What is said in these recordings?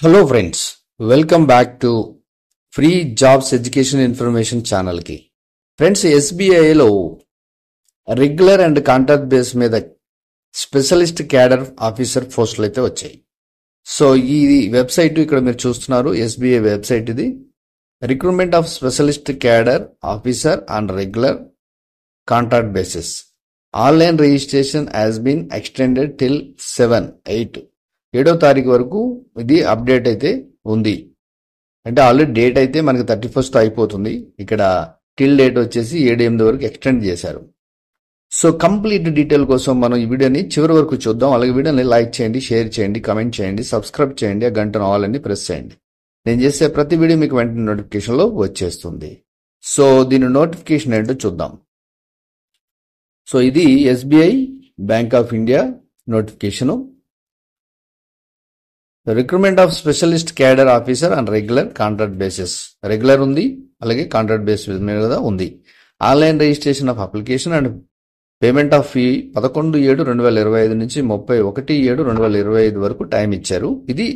Hello friends, welcome back to free jobs education information ఛానల్కి. Friends, ఎస్బీఐలో regular and contract base మీద specialist cadre officer పోస్టులు అయితే వచ్చాయి. సో ఈ వెబ్సైట్ ఇక్కడ మీరు చూస్తున్నారు, ఎస్బీఐ వెబ్సైట్ ఇది. Recruitment of specialist cadre officer on regular contract basis. Online registration has been extended till 7 తారీఖు వరకు ఇది అప్డేట్ అయితే ఉంది. అంటే ఆల్రెడీ డేట్ అయితే మనకి 31st అయిపోతుంది. ఇక్కడ టిల్ డేట్ వచ్చేసి 7/8 వరకు ఎక్స్టెండ్ చేశారు. సో కంప్లీట్ డీటెయిల్ కోసం మనం ఈ వీడియోని చివరి వరకు చూద్దాం. అలాగే వీడియోని లైక్ చేయండి, షేర్ చేయండి, కమెంట్ చేయండి, సబ్స్క్రైబ్ చేయండి, ఆ గంటను ఆల్ అని ప్రెస్ చేయండి. నేను చేసే ప్రతి వీడియో మీకు వెంటనే నోటిఫికేషన్లో వచ్చేస్తుంది. సో దీని నోటిఫికేషన్ ఏంటో చూద్దాం. సో ఇది SBI bank of India notification. Recruitment of specialist cadre officer and regular contract basis. Regular ఉంది, అలాగే కాంట్రాక్ట్ బేసిస్ మీద ఉంది. Online registration of application and payment of fee 11/7/2025 నుంచి 31/7/2025 వరకు టైం ఇచ్చారు. ఇది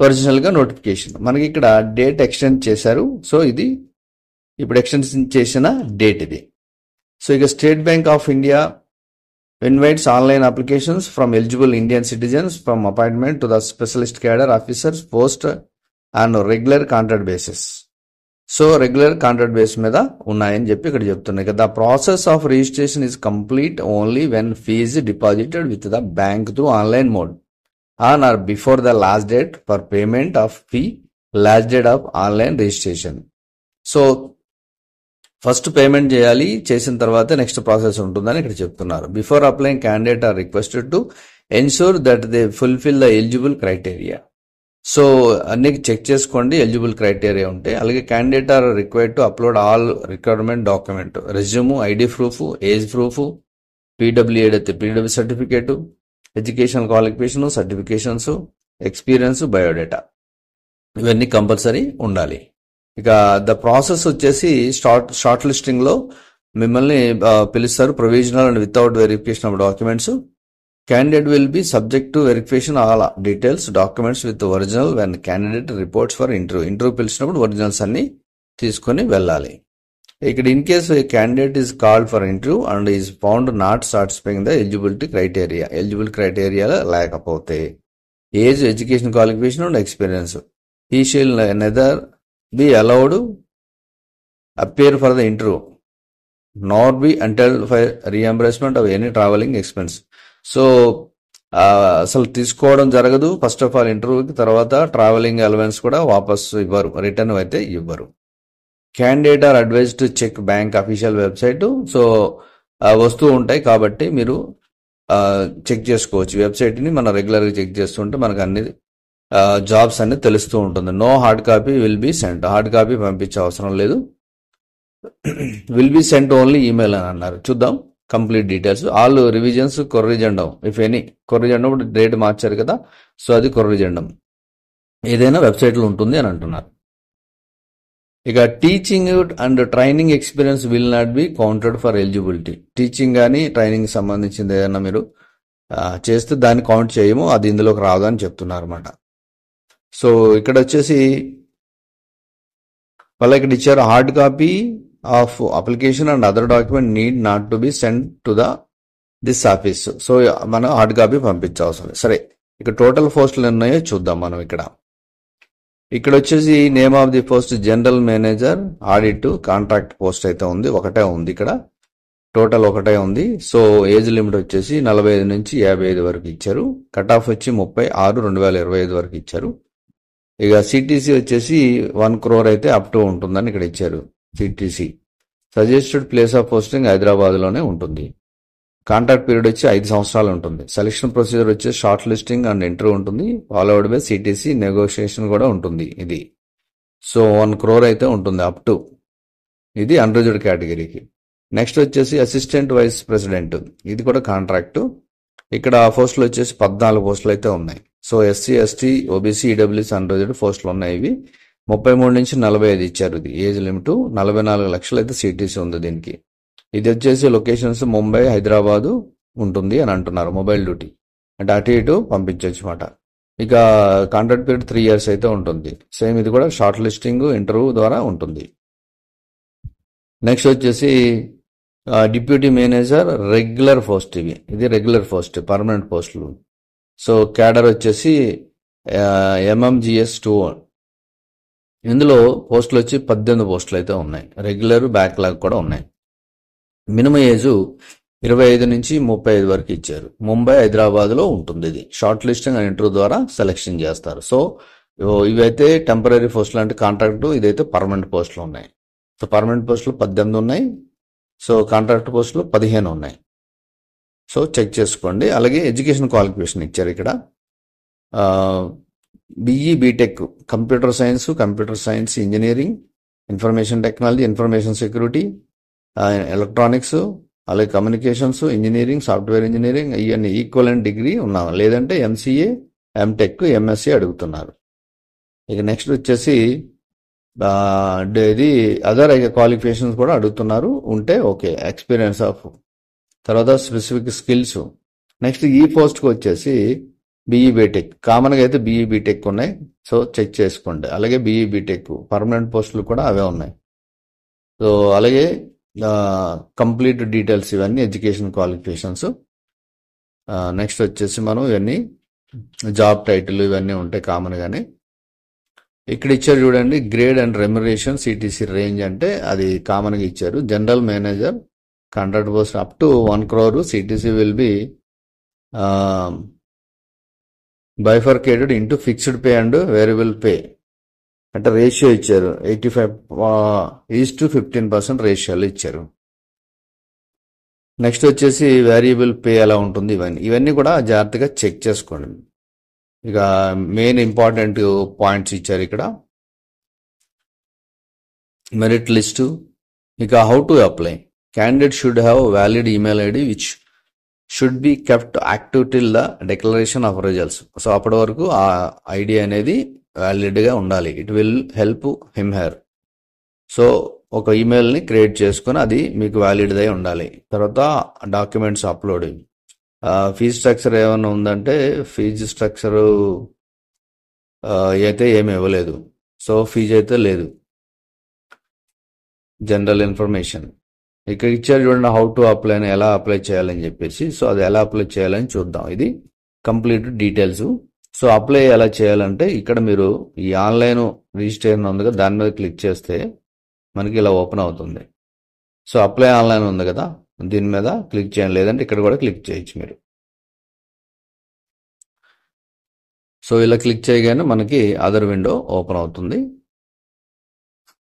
ఒరిజినల్ గా నోటిఫికేషన్. మనకి ఇక్కడ డేట్ ఎక్స్టెండ్ చేశారు. సో ఇది ఇప్పుడు ఎక్స్టెన్షన్ చేసిన డేట్ ఇది. సో ఇక state bank of India invites online applications from eligible Indian citizens from appointment to the specialist cadre officers post and regular contract basis. So regular contract base మీద ఉన్నాయని చెప్పి ఇక్కడ చెప్తున్నాయి. The process of registration is complete only when fees deposited with the bank through online mode on or before the last date for payment of fee, last date of online registration. So first payment చేయాలి, చేసిన తర్వాత next process ఉంటుందని ఇక్కడ చెప్తున్నారు. Before applying candidate are requested to ensure that they fulfil the eligible criteria. So అన్ని check చేసుకోండి eligible criteria ఉంటే. అలాగే candidate are required to upload all requirement document, resume, ID proof, age proof, PWA అయితే PW certificate, education qualification, certifications, experience, biodata, ఇవన్నీ compulsory ఉండాలి. ఇక the process వచ్చేసి short listing లో మిమ్మల్ని పిలుస్తారు. Provisional and without verification of documents. Candidate will be subject to verification all details documents with original when candidate reports for interview పిలిచినప్పుడు originals అన్ని తీసుకొని వెళ్ళాలి. ఇక్కడ in case candidate is called for interview and is found not satisfying the eligible criteria లేకపోతే age, education qualification and experience, he shall neither be allowed appear for the interview nor be entitled for reimbursement of any traveling expense. So అసలు తీసుకోవడం జరగదు. First of all ఇంటర్వ్యూకి తర్వాత travelling allowance కూడా వాపస్ ఇవ్వరు, return అయితే ఇవ్వరు. Candidate are advise to check bank official website. So వస్తూ ఉంటాయి కాబట్టి మీరు చెక్ చేసుకోవచ్చు. వెబ్సైట్ని మనం రెగ్యులర్గా చెక్ చేస్తుంటే మనకు అన్ని జాబ్స్ అన్ని తెలుస్తూ ఉంటుంది. No hard copy will be sent. Hard copy పంపించే అవసరం లేదు. Will be sent only email అని అన్నారు. చూద్దాం complete details. All revisions corrigendum if any. Corrigendum ఇప్పుడు డేట్ మార్చారు కదా, సో అది కొర్రిజెండం ఏదైనా వెబ్సైట్లో ఉంటుంది అని అంటున్నారు. ఇక teaching and training experience will not be counted for eligibility. Teaching కానీ ట్రైనింగ్ సంబంధించింది ఏదైనా మీరు చేస్తే దాన్ని కౌంట్ చేయము, అది ఇందులోకి రాదు అని చెప్తున్నారు అన్నమాట. సో ఇక్కడ వచ్చేసి వాళ్ళ ఇక్కడ ఇచ్చారు, hard copy of application and other document need not to be send to this office. So మనం హార్డ్ కాపీ పంపించవసరం. సరే, ఇక టోటల్ పోస్టులు ఉన్నాయో చూద్దాం మనం. ఇక్కడ వచ్చేసి name of the post general manager audit contract post అయితే ఉంది, ఒకటే ఉంది ఇక్కడ. టోటల్ ఒకటే ఉంది. సో ఏజ్ లిమిట్ వచ్చేసి 45 నుంచి 55 వరకు ఇచ్చారు. కట్ ఆఫ్ వచ్చి 36/2025 వరకు ఇచ్చారు. ఇక సిటీసీ వచ్చేసి 1 crore అయితే అప్ టు ఉంటుందని ఇక్కడ ఇచ్చారు. CTC suggested place of posting Hyderabad లోనే ఉంటుంది. కాంట్రాక్ట్ పీరియడ్ వచ్చి 5 సంవత్సరాలు ఉంటుంది. సెలక్షన్ ప్రొసీజర్ వచ్చి షార్ట్ లిస్టింగ్ అండ్ ఇంటర్వ్యూ ఉంటుంది. ఫాలోవర్డ్ బై సిటీసీ నెగోషియేషన్ కూడా ఉంటుంది ఇది. సో 1 crore అయితే ఉంటుంది అప్ టు. ఇది అన్రిజర్వ్డ్ కేటగిరీకి. నెక్స్ట్ వచ్చేసి అసిస్టెంట్ వైస్ ప్రెసిడెంట్, ఇది కూడా కాంట్రాక్ట్. ఇక్కడ పోస్టులు వచ్చేసి 14 పోస్టులు అయితే ఉన్నాయి. So SC, ST, OBC, EWS unreserved పోస్టులు ఉన్నాయి. ఇవి 33 నుంచి 45 ఇచ్చారు. ఇది ఏజ్ లిమిట్. 44 లక్షలు అయితే సిటీసీ ఉంది దీనికి. ఇది వచ్చేసి లొకేషన్స్ ముంబై, హైదరాబాదు ఉంటుంది అని అంటున్నారు. మొబైల్ డ్యూటీ అంటే అటు ఇటు పంపించవచ్చు అన్నమాట. ఇక కాంట్రాక్ట్ పీరియడ్ 3 years అయితే ఉంటుంది. సేమ్ ఇది కూడా షార్ట్ లిస్టింగ్ ఇంటర్వ్యూ ద్వారా ఉంటుంది. నెక్స్ట్ వచ్చేసి డిప్యూటీ మేనేజర్ రెగ్యులర్ పోస్ట్, ఇది రెగ్యులర్ పోస్ట్, పర్మనెంట్ పోస్టులు. సో క్యాడర్ వచ్చేసి MMGS 2. ఇందులో పోస్టులు వచ్చి 18 పోస్టులు అయితే ఉన్నాయి. రెగ్యులర్, బ్యాక్లాగ్ కూడా ఉన్నాయి. మినిమం ఏజ్ 25 నుంచి 35 వరకు ఇచ్చారు. ముంబై, హైదరాబాద్లో ఉంటుంది. ఇది షార్ట్ లిస్టింగ్ అండ్ ఇంటర్వ్యూ ద్వారా సెలెక్షన్ చేస్తారు. సో ఇవైతే టెంపరీ పోస్టులు అంటే కాంట్రాక్ట్, ఇదైతే పర్మనెంట్ పోస్టులు ఉన్నాయి. సో పర్మనెంట్ పోస్టులు 18 ఉన్నాయి. సో కాంట్రాక్ట్ పోస్టులు 15 ఉన్నాయి. సో చెక్ చేసుకోండి. అలాగే ఎడ్యుకేషన్ క్వాలిఫికేషన్ ఇచ్చారు ఇక్కడ. BE B Tech, computer science, engineering, information technology, information security, electronics, అలాగే కమ్యూనికేషన్స్, ఇంజనీరింగ్, సాఫ్ట్వేర్ ఇంజనీరింగ్, ఇవన్నీ ఈక్వలెంట్ డిగ్రీ ఉన్నా, లేదంటే MCA, MTech, MSc అడుగుతున్నారు. ఇక నెక్స్ట్ వచ్చేసి ఇది అదర్ క్వాలిఫికేషన్స్ కూడా అడుగుతున్నారు. ఉంటే ఓకే, ఎక్స్పీరియన్స్ ఆఫ్, తర్వాత స్పెసిఫిక్ స్కిల్స్. నెక్స్ట్ ఈ పోస్ట్కి వచ్చేసి BE బీటెక్, కామన్గా అయితే BE బీటెక్ ఉన్నాయి. సో చెక్ చేసుకోండి. అలాగే BE బీటెక్ పర్మనెంట్ పోస్టులు కూడా అవే ఉన్నాయి. సో అలాగే కంప్లీట్ డీటెయిల్స్ ఇవన్నీ ఎడ్యుకేషన్ క్వాలిఫికేషన్స్. నెక్స్ట్ వచ్చేసి మనం ఇవన్నీ జాబ్ టైటిల్ ఇవన్నీ ఉంటాయి కామన్గానే. ఇక్కడ ఇచ్చారు చూడండి, grade and remuneration, CTC range అంటే అది కామన్గా ఇచ్చారు. General manager contract post up to 1 crore, CTC will be bifurcated into fixed pay and variable pay. అంటే రేషియో ఇచ్చారు, 85:15% రేషియోలు ఇచ్చారు. నెక్స్ట్ వచ్చేసి వేరియబుల్ పే ఎలా ఉంటుంది, ఇవన్నీ కూడా జాగ్రత్తగా చెక్ చేసుకోండి. ఇక మెయిన్ ఇంపార్టెంట్ పాయింట్స్ ఇచ్చారు ఇక్కడ. Merit list. ఇక how to apply. Candidate should have valid email ID which should be kept active till the declaration of results. So అప్పటి వరకు ఆ ఐడి అనేది వ్యాలిడ్గా ఉండాలి. It will help him her. So ఒక ఈమెయిల్ని క్రియేట్ చేసుకుని అది మీకు వ్యాలిడ్ అయి ఉండాలి. తర్వాత డాక్యుమెంట్స్ అప్లోడింగ్. ఫీజ్ స్ట్రక్చర్ ఏమైనా ఉందంటే ఫీజు స్ట్రక్చరు అయితే ఏమి ఇవ్వలేదు. సో ఫీజు అయితే లేదు. జనరల్ ఇన్ఫర్మేషన్ ఇక్కడ ఇచ్చారు చూడండి, హౌ టు అప్లై అని, ఎలా అప్లై చేయాలని చెప్పేసి. సో అది ఎలా అప్లై చేయాలని చూద్దాం. ఇది కంప్లీట్ డీటెయిల్స్. సో అప్లై ఎలా చేయాలంటే ఇక్కడ మీరు ఈ ఆన్లైన్ రిజిస్ట్రేషన్ ఉంది కదా, దాని మీద క్లిక్ చేస్తే మనకి ఇలా ఓపెన్ అవుతుంది. సో అప్లై ఆన్లైన్ ఉంది కదా, దీని మీద క్లిక్ చేయండి, లేదంటే ఇక్కడ కూడా క్లిక్ చేయొచ్చు మీరు. సో ఇలా క్లిక్ చేయగానే మనకి అదర్ విండో ఓపెన్ అవుతుంది.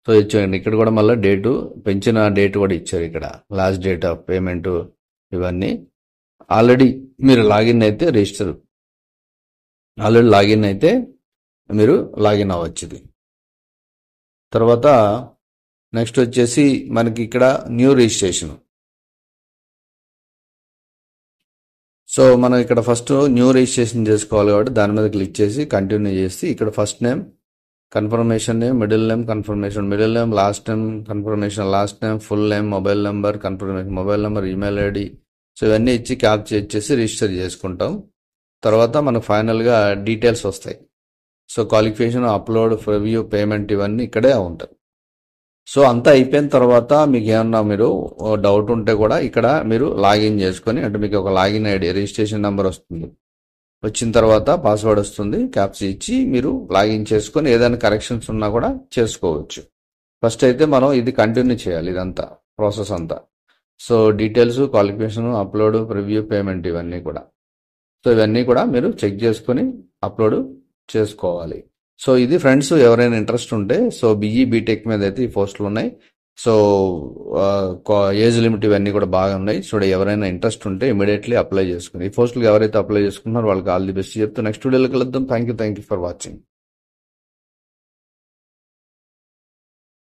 సో ఇచ్చేయండి. ఇక్కడ కూడా మళ్ళీ డేటు, పెంచిన డేట్ కూడా ఇచ్చారు ఇక్కడ, లాస్ట్ డేట్ ఆఫ్ పేమెంట్ ఇవన్నీ. ఆల్రెడీ మీరు లాగిన్ అయితే రిజిస్టర్, ఆల్రెడీ లాగిన్ అయితే మీరు లాగిన్ అవ్వచ్చు. ఇది తర్వాత నెక్స్ట్ వచ్చేసి మనకి ఇక్కడ న్యూ రిజిస్ట్రేషన్. సో మనం ఇక్కడ ఫస్ట్ న్యూ రిజిస్ట్రేషన్ చేసుకోవాలి కాబట్టి దాని మీద క్లిక్ చేసి కంటిన్యూ చేసి ఇక్కడ first name confirmation name, middle name confirmation, middle name, last name confirmation, last name, full name, mobile number confirmation, mobile number, email ID. So ఇవన్నీ ఇచ్చి క్యాప్చర్ ఇచ్చేసి రిజిస్టర్ చేసుకుంటాం. తర్వాత మనకు ఫైనల్గా డీటెయిల్స్ వస్తాయి. So qualification, upload, review, payment ఇవన్నీ ఇక్కడే ఉంటాయి. సో అంతా అయిపోయిన తర్వాత మీకు ఏమన్నా మీరు డౌట్ ఉంటే కూడా ఇక్కడ మీరు లాగిన్ చేసుకొని, అంటే మీకు ఒక లాగిన్ ID, రిజిస్ట్రేషన్ నెంబర్ వస్తుంది. వచ్చిన తర్వాత పాస్వర్డ్ వస్తుంది, క్యాప్చా ఇచ్చి మీరు లాగిన్ చేసుకొని ఏదైనా కరెక్షన్స్ ఉన్నా కూడా చేసుకోవచ్చు. ఫస్ట్ అయితే మనం ఇది కంటిన్యూ చేయాలి, ఇదంతా ప్రాసెస్ అంతా. So details, qualification, upload, review, payment ఇవన్నీ కూడా. సో ఇవన్నీ కూడా మీరు చెక్ చేసుకొని అప్లోడ్ చేసుకోవాలి. సో ఇది ఫ్రెండ్స్, ఎవరైనా ఇంట్రెస్ట్ ఉంటే సో BE బీటెక్ మీద అయితే ఈ పోస్టులు ఉన్నాయి. సో ఏజ్ లిమిట్ ఇవన్నీ కూడా బాగా ఉన్నాయి. సో ఎవరైనా ఇంట్రెస్ట్ ఉంటే ఇమీడియట్లీ అప్లై చేసుకుని, ఈ పోస్టులకు ఎవరైతే అప్లై చేసుకుంటున్నారో వాళ్ళకి ఆల్ ది బెస్ట్ చెప్తూ నెక్స్ట్ వీడియోలో కలుద్దాం. Thank you for watching.